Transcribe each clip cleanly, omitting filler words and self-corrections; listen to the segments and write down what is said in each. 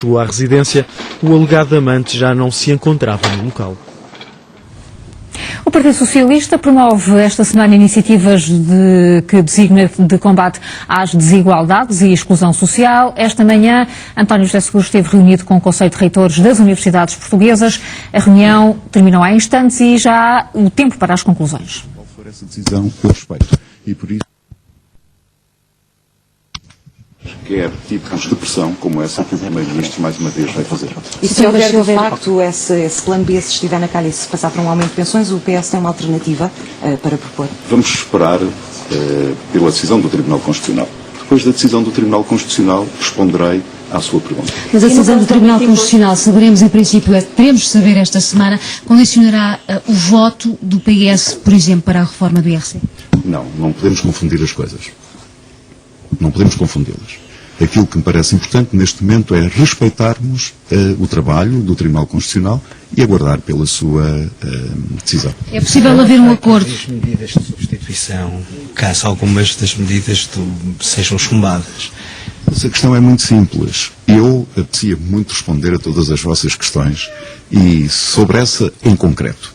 À residência, o alegado amante já não se encontrava no local. O Partido Socialista promove esta semana iniciativas que designa de combate às desigualdades e exclusão social. Esta manhã, António José Seguro esteve reunido com o Conselho de Reitores das Universidades Portuguesas. A reunião terminou há instantes e já há o tempo para as conclusões. Qual for essa decisão, eu respeito. E por isso, quer tipos de pressão como essa que o Primeiro-Ministro mais uma vez vai fazer. E se houver de facto esse plano B, se estiver na calha e se passar para um aumento de pensões, o PS tem uma alternativa para propor? Vamos esperar pela decisão do Tribunal Constitucional. Depois da decisão do Tribunal Constitucional, responderei à sua pergunta. Mas a decisão do Tribunal Constitucional, saberemos em princípio, teremos de saber esta semana, condicionará o voto do PS, por exemplo, para a reforma do IRC? Não podemos confundir as coisas. Não podemos confundi-las. Aquilo que me parece importante neste momento é respeitarmos o trabalho do Tribunal Constitucional e aguardar pela sua decisão. É possível haver um acordo? As medidas de substituição, caso algumas das medidas sejam chumbadas. Essa questão é muito simples. Eu apetecia muito responder a todas as vossas questões e sobre essa em concreto.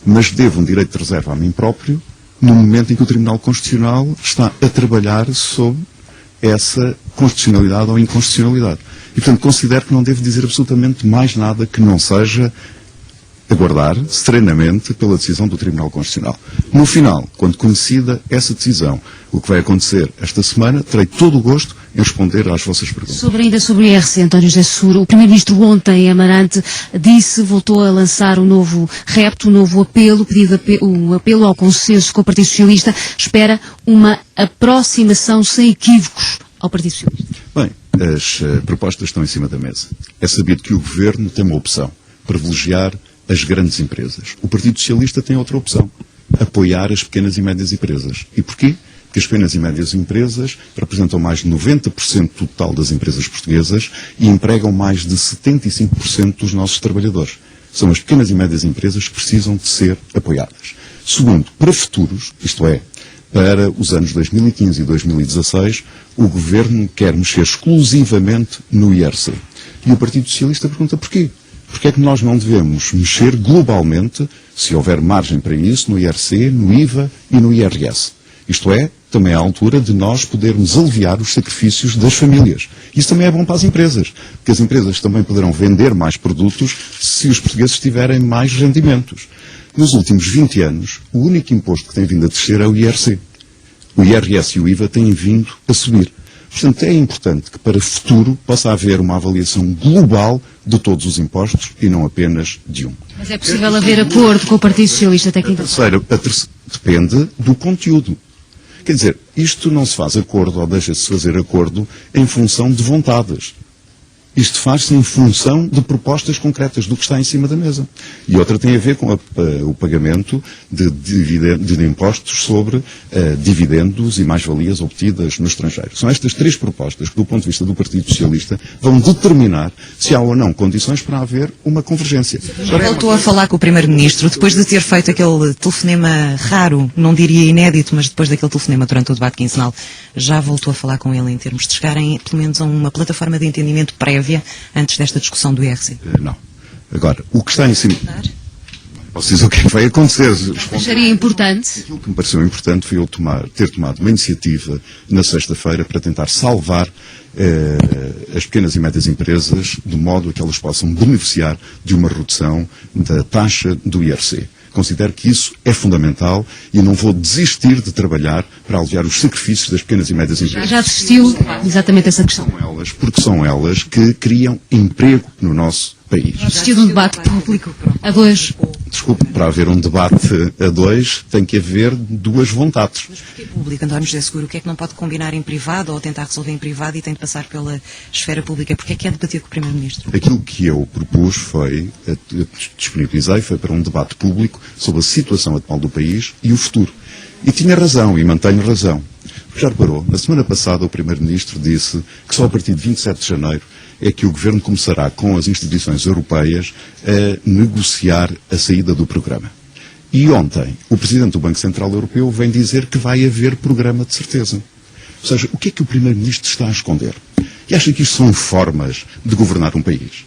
Mas devo um direito de reserva a mim próprio no momento em que o Tribunal Constitucional está a trabalhar sobre essa constitucionalidade ou inconstitucionalidade. E, portanto, considero que não devo dizer absolutamente mais nada que não seja aguardar serenamente pela decisão do Tribunal Constitucional. No final, quando conhecida essa decisão, o que vai acontecer esta semana, terei todo o gosto em responder às vossas perguntas. Ainda sobre o IRC, António José Seguro, o Primeiro-Ministro ontem, em Amarante, voltou a lançar um novo repto, um novo apelo, um apelo ao consenso com o Partido Socialista, espera uma aproximação sem equívocos ao Partido Socialista. Bem, as propostas estão em cima da mesa. É sabido que o Governo tem uma opção, privilegiar as grandes empresas. O Partido Socialista tem outra opção, apoiar as pequenas e médias empresas. E porquê? Porque as pequenas e médias empresas representam mais de 90% do total das empresas portuguesas e empregam mais de 75% dos nossos trabalhadores. São as pequenas e médias empresas que precisam de ser apoiadas. Segundo, para futuros, isto é, para os anos 2015 e 2016, o Governo quer mexer exclusivamente no IRC. E o Partido Socialista pergunta porquê? Porque é que nós não devemos mexer globalmente, se houver margem para isso, no IRC, no IVA e no IRS? Isto é, também é a altura de nós podermos aliviar os sacrifícios das famílias. Isso também é bom para as empresas, porque as empresas também poderão vender mais produtos se os portugueses tiverem mais rendimentos. Nos últimos 20 anos, o único imposto que tem vindo a descer é o IRC. O IRS e o IVA têm vindo a subir. Portanto, é importante que para o futuro possa haver uma avaliação global de todos os impostos e não apenas de um. Mas é possível haver acordo com o Partido Socialista até quinta? Depende do conteúdo. Quer dizer, isto não se faz acordo ou deixa-se fazer acordo em função de vontades. Isto faz-se em função de propostas concretas do que está em cima da mesa. E outra tem a ver com o pagamento de impostos sobre dividendos e mais-valias obtidas no estrangeiro. São estas três propostas que, do ponto de vista do Partido Socialista, vão determinar se há ou não condições para haver uma convergência. Voltou a falar com o Primeiro-Ministro depois de ter feito aquele telefonema raro, não diria inédito, mas depois daquele telefonema durante o debate quinzenal, já voltou a falar com ele em termos de chegarem, pelo menos, a uma plataforma de entendimento prévia antes desta discussão do IRC? Não. Agora, o que está em cima... Posso dizer o que é que vai acontecer. Acharia importante? Aquilo que me pareceu importante foi eu ter tomado uma iniciativa na sexta-feira para tentar salvar as pequenas e médias empresas de modo a que elas possam beneficiar de uma redução da taxa do IRC. Considero que isso é fundamental e não vou desistir de trabalhar para aliviar os sacrifícios das pequenas e médias empresas. Já desistiu exatamente essa questão? Porque são elas que criam emprego no nosso país. Já desistiu de um debate público a dois? Desculpe, para haver um debate a dois tem que haver duas vontades. Mas porquê público, António José Seguro? O que é que não pode combinar em privado ou tentar resolver em privado e tem de passar pela esfera pública? Porquê é que é debater com o Primeiro-Ministro? Aquilo que eu propus disponibilizei foi para um debate público sobre a situação atual do país e o futuro. E tinha razão, e mantenho razão. Já reparou, na semana passada o Primeiro-Ministro disse que só a partir de 27 de janeiro é que o Governo começará com as instituições europeias a negociar a saída do programa. E ontem o Presidente do Banco Central Europeu vem dizer que vai haver programa de certeza. Ou seja, o que é que o Primeiro-Ministro está a esconder? E acha que isto são formas de governar um país?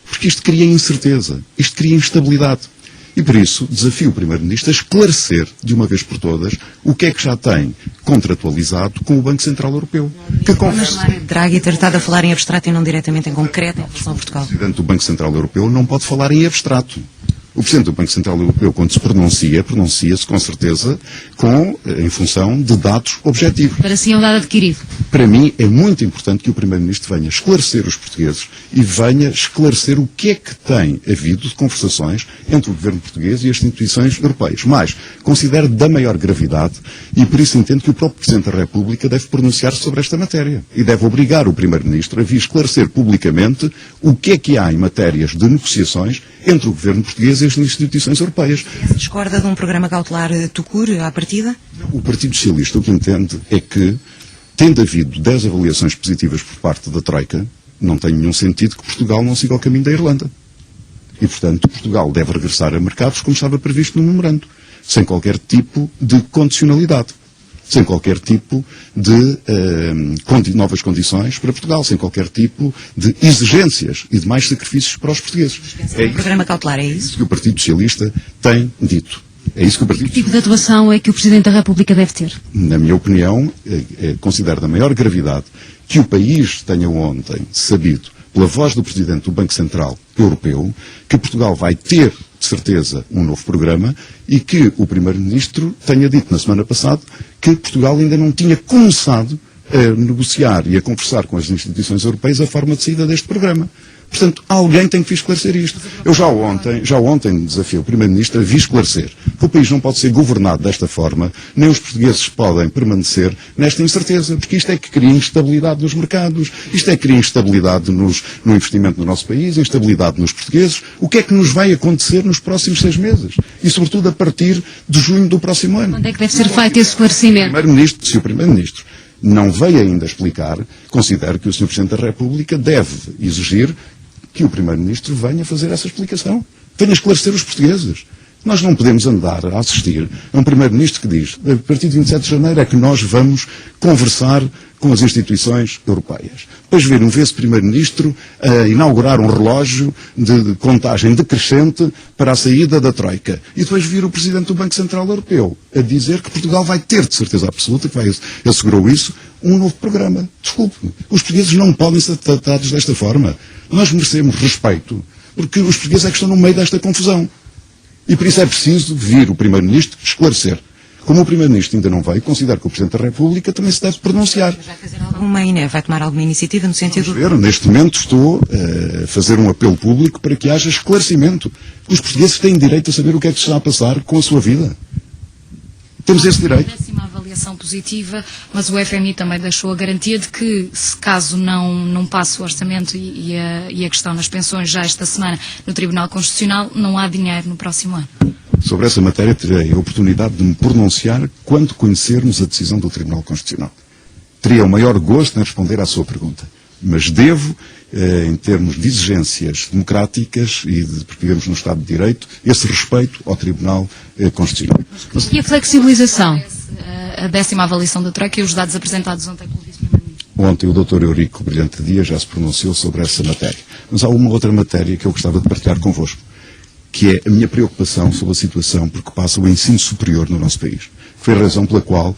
Porque isto cria incerteza, isto cria instabilidade. E por isso desafio o Primeiro-Ministro a esclarecer de uma vez por todas o que é que já tem contratualizado com o Banco Central Europeu. Mas Draghi ter estado a falar em abstrato e não diretamente em concreto em relação a Portugal. O Presidente do Banco Central Europeu não pode falar em abstrato. O Presidente do Banco Central Europeu, quando se pronuncia-se com certeza em função de dados objetivos. Para si é um dado adquirido. Para mim é muito importante que o Primeiro-Ministro venha esclarecer os portugueses e venha esclarecer o que é que tem havido de conversações entre o governo português e as instituições europeias. Mas considero da maior gravidade e por isso entendo que o próprio Presidente da República deve pronunciar-se sobre esta matéria e deve obrigar o Primeiro-Ministro a vir esclarecer publicamente o que é que há em matérias de negociações entre o governo português e as instituições europeias. Discorda de um programa cautelar Tucur à partida? O Partido Socialista o que entende é que, tendo havido 10 avaliações positivas por parte da Troika, não tem nenhum sentido que Portugal não siga o caminho da Irlanda. E, portanto, Portugal deve regressar a mercados como estava previsto no memorando, sem qualquer tipo de condicionalidade, sem qualquer tipo de novas condições para Portugal, sem qualquer tipo de exigências e de mais sacrifícios para os portugueses. É um programa cautelar, é isso? Que o Partido Socialista tem dito. É isso que o Partido Que tipo de atuação é que o Presidente da República deve ter? Na minha opinião, considero da maior gravidade que o país tenha ontem sabido, pela voz do Presidente do Banco Central Europeu, que Portugal vai ter, de certeza, um novo programa e que o Primeiro-Ministro tenha dito na semana passada que Portugal ainda não tinha começado a negociar e a conversar com as instituições europeias a forma de saída deste programa. Portanto, alguém tem que vir esclarecer isto. Eu já ontem desafiei o Primeiro-Ministro a vir esclarecer que o país não pode ser governado desta forma, nem os portugueses podem permanecer nesta incerteza, porque isto é que cria instabilidade nos mercados, isto é que cria instabilidade no investimento no nosso país, instabilidade nos portugueses. O que é que nos vai acontecer nos próximos 6 meses? E, sobretudo, a partir de junho do próximo ano. Quando é que deve ser feito esse esclarecimento? Se o Primeiro-Ministro não veio ainda explicar, considero que o Sr. Presidente da República deve exigir que o Primeiro-Ministro venha fazer essa explicação, venha esclarecer os portugueses. Nós não podemos andar a assistir a um Primeiro-Ministro que diz, a partir de 27 de janeiro é que nós vamos conversar com as instituições europeias. Depois ver esse Primeiro-Ministro a inaugurar um relógio de contagem decrescente para a saída da Troika. E depois vir o Presidente do Banco Central Europeu a dizer que Portugal vai ter, de certeza absoluta, que assegurou isso, um novo programa. Desculpe, os portugueses não podem ser tratados desta forma. Nós merecemos respeito, porque os portugueses é que estão no meio desta confusão. E por isso é preciso vir o Primeiro-Ministro esclarecer. Como o Primeiro-Ministro ainda não veio, considero que o Presidente da República também se deve pronunciar. Vai tomar alguma iniciativa no sentido... Neste momento estou a fazer um apelo público para que haja esclarecimento. Os portugueses têm direito a saber o que é que se está a passar com a sua vida. Temos esse direito. Péssima avaliação positiva, mas o FMI também deixou a garantia de que, se caso não passe o orçamento e a questão nas pensões já esta semana no Tribunal Constitucional, não há dinheiro no próximo ano. Sobre essa matéria terei a oportunidade de me pronunciar quando conhecermos a decisão do Tribunal Constitucional. Teria o maior gosto em responder à sua pergunta, mas devo, em termos de exigências democráticas e porque vivemos no Estado de Direito, esse respeito ao Tribunal Constitucional. E a flexibilização? A 10ª avaliação da Troika e os dados apresentados ontem pelo Vice-Primeiro-Ministro. Ontem o Dr. Eurico Brilhante Dias já se pronunciou sobre essa matéria. Mas há uma outra matéria que eu gostava de partilhar convosco, que é a minha preocupação sobre a situação por que passa o ensino superior no nosso país. Foi a razão pela qual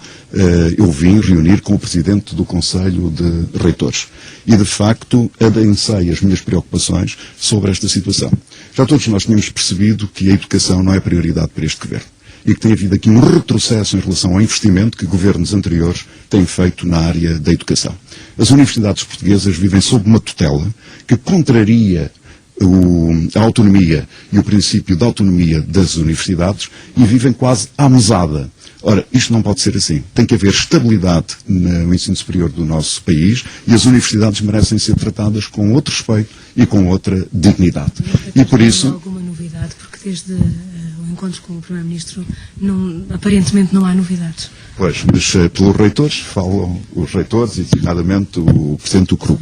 eu vim reunir com o Presidente do Conselho de Reitores. E, de facto, adensei as minhas preocupações sobre esta situação. Já todos nós tínhamos percebido que a educação não é prioridade para este Governo. E que tem havido aqui um retrocesso em relação ao investimento que governos anteriores têm feito na área da educação. As universidades portuguesas vivem sob uma tutela que contraria a autonomia e o princípio da autonomia das universidades e vivem quase à mesada. Ora, isto não pode ser assim. Tem que haver estabilidade no ensino superior do nosso país e as universidades merecem ser tratadas com outro respeito e com outra dignidade. E por isso... alguma novidade, porque desde o encontro com o Primeiro-Ministro aparentemente não há novidades. Pois, mas pelos reitores, falam os reitores e, designadamente, o Presidente do CRUP.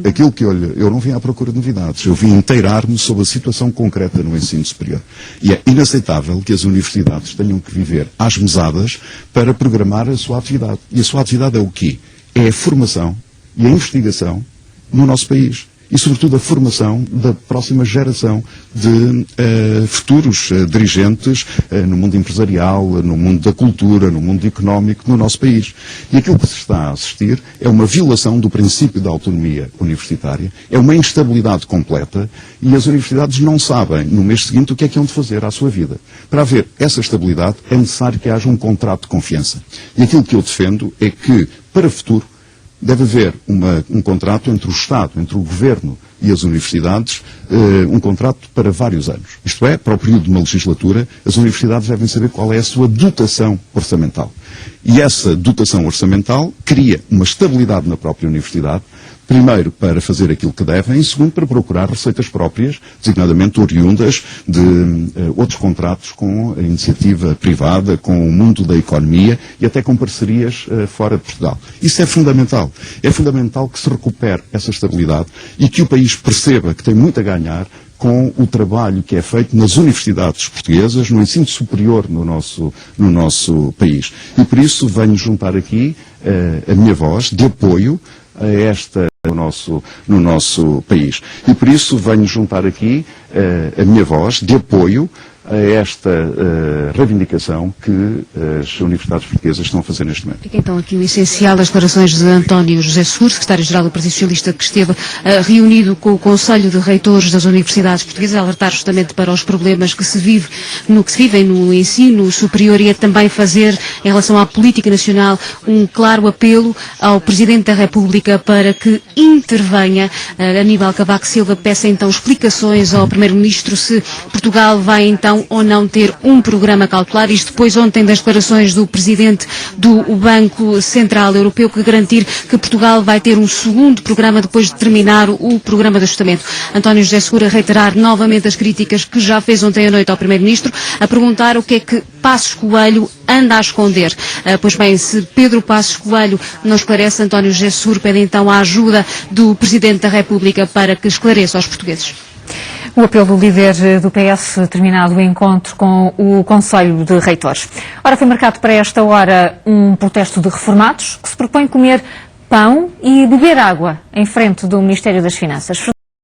Aquilo que eu não vim à procura de novidades, eu vim inteirar-me sobre a situação concreta no ensino superior. E é inaceitável que as universidades tenham que viver às mesadas para programar a sua atividade. E a sua atividade é o quê? É a formação e a investigação no nosso país. E, sobretudo, a formação da próxima geração de futuros dirigentes no mundo empresarial, no mundo da cultura, no mundo económico, no nosso país. E aquilo que se está a assistir é uma violação do princípio da autonomia universitária, é uma instabilidade completa e as universidades não sabem, no mês seguinte, o que é onde fazer à sua vida. Para haver essa estabilidade, é necessário que haja um contrato de confiança. E aquilo que eu defendo é que, para o futuro, deve haver um contrato entre o Estado, entre o Governo e as universidades, um contrato para vários anos. Isto é, para o período de uma legislatura, as universidades devem saber qual é a sua dotação orçamental. E essa dotação orçamental cria uma estabilidade na própria universidade, primeiro para fazer aquilo que devem e segundo para procurar receitas próprias, designadamente oriundas de outros contratos com a iniciativa privada, com o mundo da economia e até com parcerias fora de Portugal. Isso é fundamental. É fundamental que se recupere essa estabilidade e que o país perceba que tem muito a ganhar com o trabalho que é feito nas universidades portuguesas, no ensino superior no nosso país. E por isso venho juntar aqui a minha voz de apoio a esta no nosso país. E por isso venho juntar aqui a minha voz de apoio a esta reivindicação que as universidades portuguesas estão a fazer neste momento. Fica então aqui o essencial das declarações de António José Seguro, secretário-geral do Partido Socialista, que esteve reunido com o Conselho de Reitores das Universidades Portuguesas, a alertar justamente para os problemas que se vivem no ensino superior e a também fazer, em relação à política nacional, um claro apelo ao Presidente da República para que intervenha. Aníbal Cavaco Silva peça então explicações ao Primeiro-Ministro se Portugal vai então ou não ter um programa cautelar, isto depois ontem das declarações do Presidente do Banco Central Europeu, que garantir que Portugal vai ter um segundo programa depois de terminar o programa de ajustamento. António José Seguro a reiterar novamente as críticas que já fez ontem à noite ao Primeiro-Ministro, a perguntar o que é que Passos Coelho anda a esconder. Pois bem, se Pedro Passos Coelho não esclarece, António José Seguro pede então a ajuda do Presidente da República para que esclareça aos portugueses. O apelo do líder do PS, terminado o encontro com o Conselho de Reitores. Ora, foi marcado para esta hora um protesto de reformados que se propõe comer pão e beber água em frente do Ministério das Finanças.